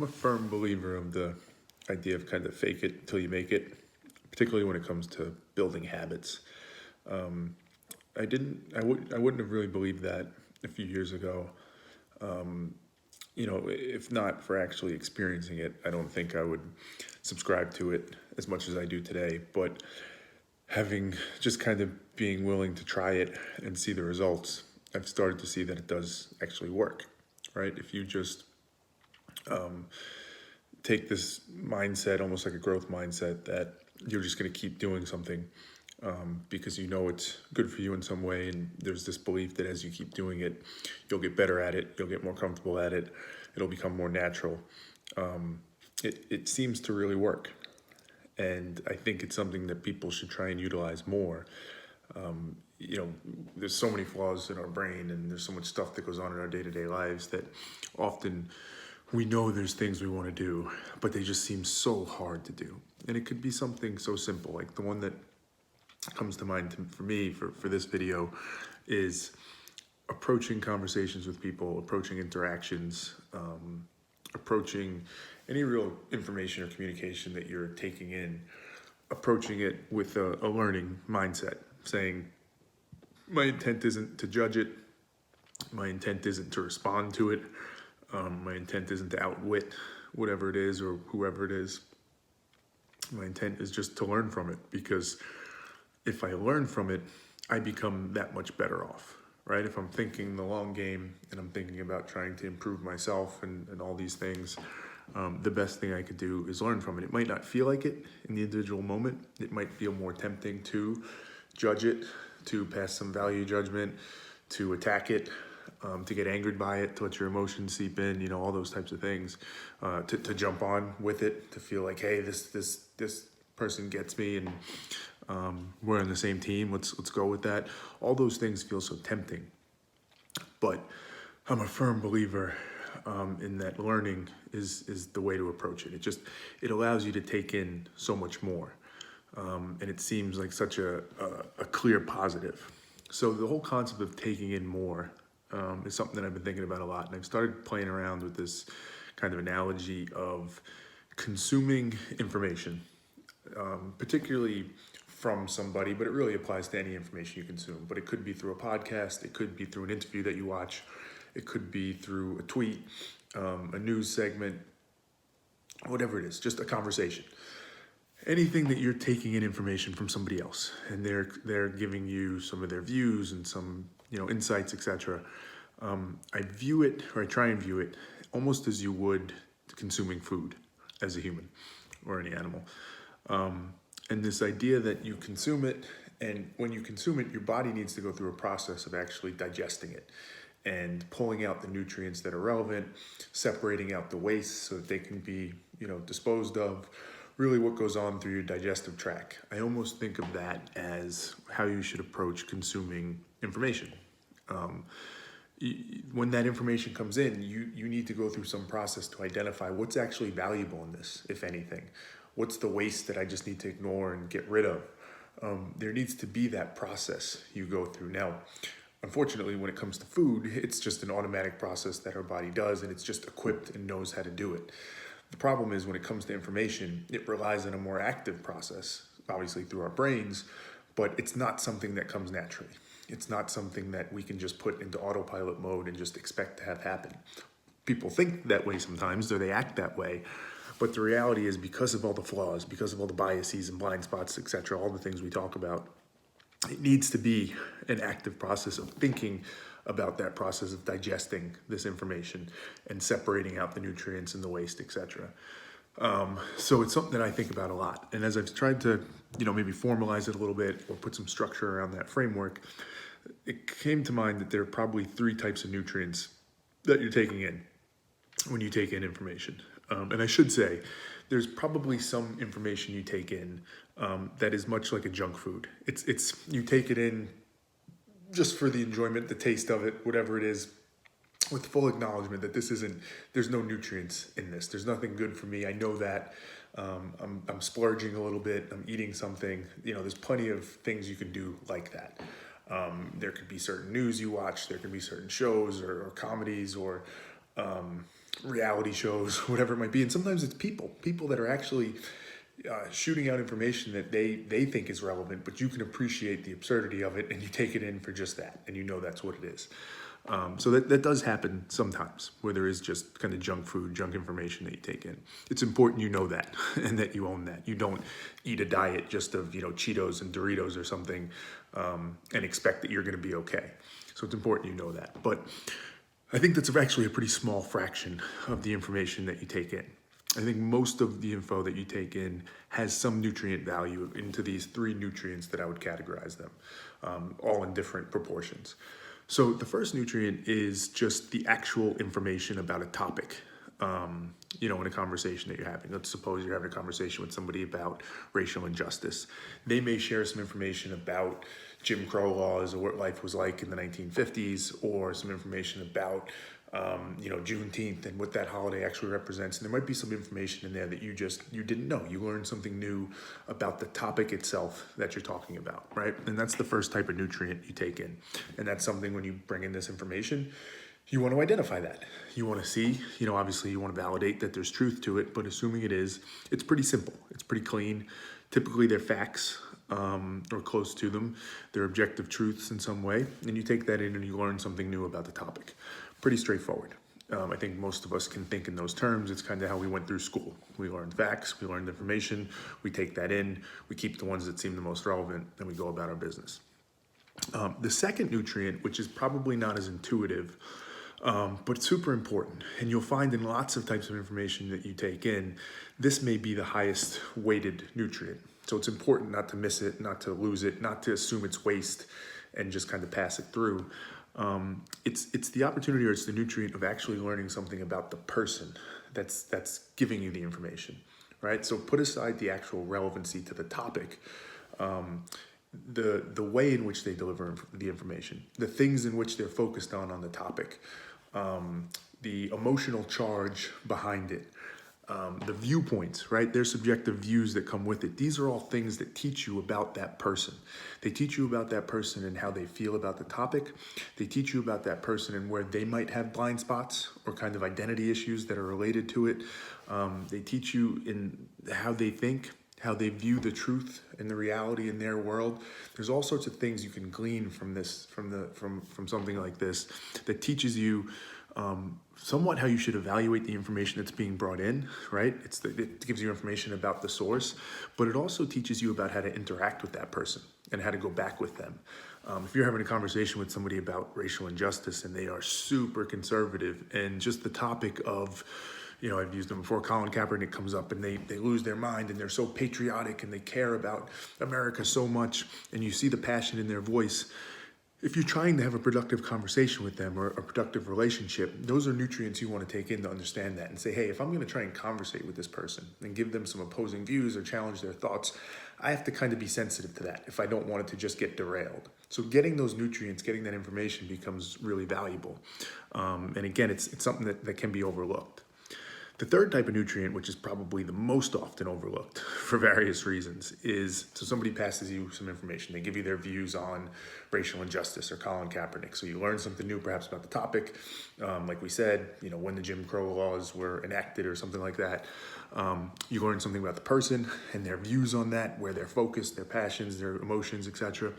I'm a firm believer of the idea of kind of fake it till you make it, particularly when it comes to building habits. Um, I wouldn't have really believed that a few years ago. If not for actually experiencing it, I don't think I would subscribe to it as much as I do today. But having just kind of being willing to try it and see the results, I've started to see that it does actually work, right? If you just take this mindset, almost like a growth mindset, that you're just going to keep doing something because you know it's good for you in some way, and there's this belief that as you keep doing it, you'll get better at it, you'll get more comfortable at it, it'll become more natural. It seems to really work, and I think it's something that people should try and utilize more. There's so many flaws in our brain, and there's so much stuff that goes on in our day-to-day lives that often we know there's things we want to do, but they just seem so hard to do. And it could be something so simple, like the one that comes to mind for me for this video is approaching conversations with people, approaching interactions, approaching any real information or communication that you're taking in, approaching it with a learning mindset, saying, my intent isn't to judge it, my intent isn't to respond to it, my intent isn't to outwit whatever it is or whoever it is. My intent is just to learn from it, because if I learn from it, I become that much better off, right? If I'm thinking the long game and I'm thinking about trying to improve myself and all these things, the best thing I could do is learn from it. It might not feel like it in the individual moment. It might feel more tempting to judge it, to pass some value judgment, to attack it, to get angered by it, to let your emotions seep in, all those types of things, to jump on with it, to feel like, hey, this person gets me, and we're on the same team. Let's go with that. All those things feel so tempting, but I'm a firm believer in that learning is the way to approach it. It allows you to take in so much more, and it seems like such a clear positive. So the whole concept of taking in more is something that I've been thinking about a lot, and I've started playing around with this kind of analogy of consuming information, particularly from somebody, but it really applies to any information you consume. But it could be through a podcast, it could be through an interview that you watch, it could be through a tweet, a news segment, whatever it is, just a conversation. Anything that you're taking in information from somebody else, and they're giving you some of their views and some insights, etc. I view it, or I try and view it, almost as you would consuming food as a human or any animal. And this idea that you consume it, and when you consume it, your body needs to go through a process of actually digesting it and pulling out the nutrients that are relevant, separating out the waste so that they can be, disposed of. Really what goes on through your digestive tract. I almost think of that as how you should approach consuming information. When that information comes in, you need to go through some process to identify what's actually valuable in this, if anything. What's the waste that I just need to ignore and get rid of? There needs to be that process you go through. Now, unfortunately, when it comes to food, it's just an automatic process that our body does, and it's just equipped and knows how to do it. The problem is when it comes to information, it relies on a more active process, obviously through our brains, but it's not something that comes naturally. It's not something that we can just put into autopilot mode and just expect to have happen. People think that way sometimes, or they act that way, but the reality is, because of all the flaws, because of all the biases and blind spots, etc., all the things we talk about, it needs to be an active process of thinking about that process of digesting this information and separating out the nutrients and the waste, etc. So it's something that I think about a lot. And as I've tried to, maybe formalize it a little bit or put some structure around that framework, it came to mind that there are probably 3 types of nutrients that you're taking in when you take in information. And I should say, there's probably some information you take in that is much like a junk food. It's you take it in just for the enjoyment, the taste of it, whatever it is, with full acknowledgement that there's no nutrients in this. There's nothing good for me. I know that. I'm splurging a little bit. I'm eating something. There's plenty of things you can do like that. There could be certain news you watch. There could be certain shows or comedies or reality shows, whatever it might be. And sometimes it's people that are actually shooting out information that they think is relevant, but you can appreciate the absurdity of it and you take it in for just that, and you know that's what it is. So that does happen sometimes, where there is just kind of junk food, junk information that you take in. It's important you know that and that you own that. You don't eat a diet just of Cheetos and Doritos or something and expect that you're going to be okay. So it's important you know that. But I think that's actually a pretty small fraction of the information that you take in. I think most of the info that you take in has some nutrient value into these 3 nutrients that I would categorize them, all in different proportions. So the first nutrient is just the actual information about a topic, in a conversation that you're having. Let's suppose you're having a conversation with somebody about racial injustice. They may share some information about Jim Crow laws or what life was like in the 1950s, or some information about Juneteenth and what that holiday actually represents. And there might be some information in there that you didn't know. You learned something new about the topic itself that you're talking about, right? And that's the first type of nutrient you take in. And that's something, when you bring in this information, you want to identify that. You want to see, obviously you want to validate that there's truth to it, but assuming it is, it's pretty simple. It's pretty clean. Typically they're facts, or close to them. They're objective truths in some way. And you take that in and you learn something new about the topic. Pretty straightforward. I think most of us can think in those terms. It's kind of how we went through school. We learned facts, we learned information, we take that in, we keep the ones that seem the most relevant, and we go about our business. The second nutrient, which is probably not as intuitive, but super important, and you'll find in lots of types of information that you take in, this may be the highest weighted nutrient. So it's important not to miss it, not to lose it, not to assume it's waste and just kind of pass it through. It's the opportunity, or it's the nutrient of actually learning something about the person that's giving you the information, right? So put aside the actual relevancy to the topic, the way in which they deliver the information, the things in which they're focused on the topic, the emotional charge behind it, the viewpoints, right? Their subjective views that come with it. These are all things that teach you about that person. They teach you about that person and how they feel about the topic. They teach you about that person and where they might have blind spots or kind of identity issues that are related to it. They teach you in how they think, how they view the truth and the reality in their world. There's all sorts of things you can glean from this, from something like this, that teaches you somewhat how you should evaluate the information that's being brought in, right? It gives you information about the source, but it also teaches you about how to interact with that person and how to go back with them. If you're having a conversation with somebody about racial injustice and they are super conservative, and just the topic of, I've used them before, Colin Kaepernick comes up and they lose their mind and they're so patriotic and they care about America so much, and you see the passion in their voice. If you're trying to have a productive conversation with them or a productive relationship, those are nutrients you want to take in to understand that and say, hey, if I'm going to try and conversate with this person and give them some opposing views or challenge their thoughts, I have to kind of be sensitive to that if I don't want it to just get derailed. So getting those nutrients, getting that information becomes really valuable. And again, it's something that can be overlooked. The third type of nutrient, which is probably the most often overlooked for various reasons, is, so somebody passes you some information. They give you their views on racial injustice or Colin Kaepernick. So you learn something new perhaps about the topic. Like we said, when the Jim Crow laws were enacted or something like that. You learn something about the person and their views on that, where they're focused, their passions, their emotions, etc.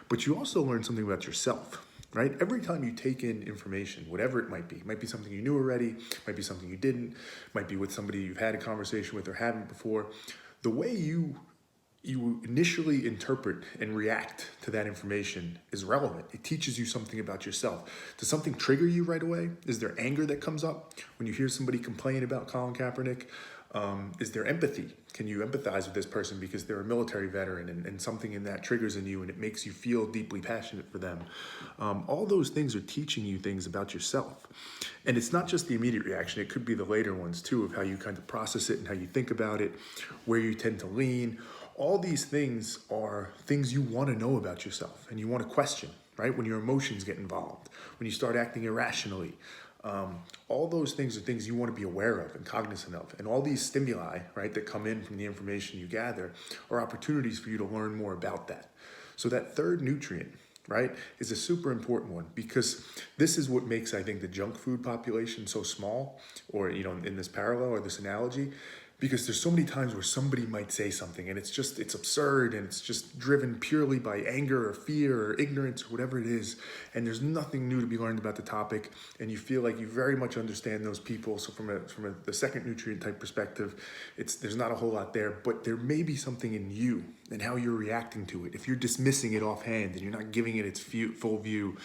But you also learn something about yourself. Right? Every time you take in information, whatever it might be something you knew already, might be something you didn't, might be with somebody you've had a conversation with or haven't before, the way you initially interpret and react to that information is relevant. It teaches you something about yourself. Does something trigger you right away? Is there anger that comes up when you hear somebody complain about Colin Kaepernick? Is there empathy? Can you empathize with this person because they're a military veteran and something in that triggers in you and it makes you feel deeply passionate for them? All those things are teaching you things about yourself. And it's not just the immediate reaction. It could be the later ones too, of how you kind of process it and how you think about it, where you tend to lean. All these things are things you want to know about yourself and you want to question, right? When your emotions get involved, when you start acting irrationally. All those things are things you want to be aware of and cognizant of. And all these stimuli, right, that come in from the information you gather are opportunities for you to learn more about that. So that third nutrient, right, is a super important one, because this is what makes, I think, the junk food population so small, or, in this parallel or this analogy, because there's so many times where somebody might say something and it's absurd, and it's just driven purely by anger or fear or ignorance or whatever it is, and there's nothing new to be learned about the topic, and you feel like you very much understand those people. So the second nutrient type perspective, there's not a whole lot there, but there may be something in you and how you're reacting to it. If you're dismissing it offhand and you're not giving it its full view,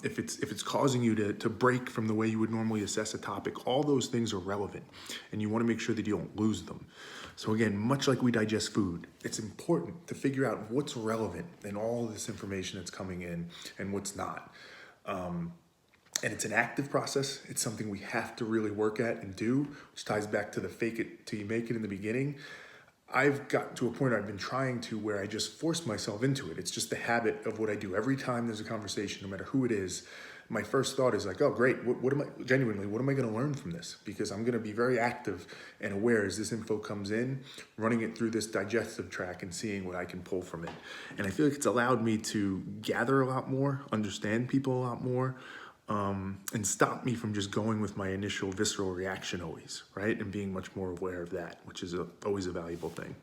if it's causing you to break from the way you would normally assess a topic, all those things are relevant, and you want to make sure that you don't lose them. So again, much like we digest food, it's important to figure out what's relevant in all this information that's coming in and what's not. And it's an active process. It's something we have to really work at and do, which ties back to the fake it till you make it in the beginning. I've got to a point I've been trying to where I just force myself into it. It's just the habit of what I do. Every time there's a conversation, no matter who it is, my first thought is like, oh, great. What am I going to learn from this? Because I'm going to be very active and aware as this info comes in, running it through this digestive track and seeing what I can pull from it. And I feel like it's allowed me to gather a lot more, understand people a lot more, and stop me from just going with my initial visceral reaction always, right? And being much more aware of that, which is always a valuable thing.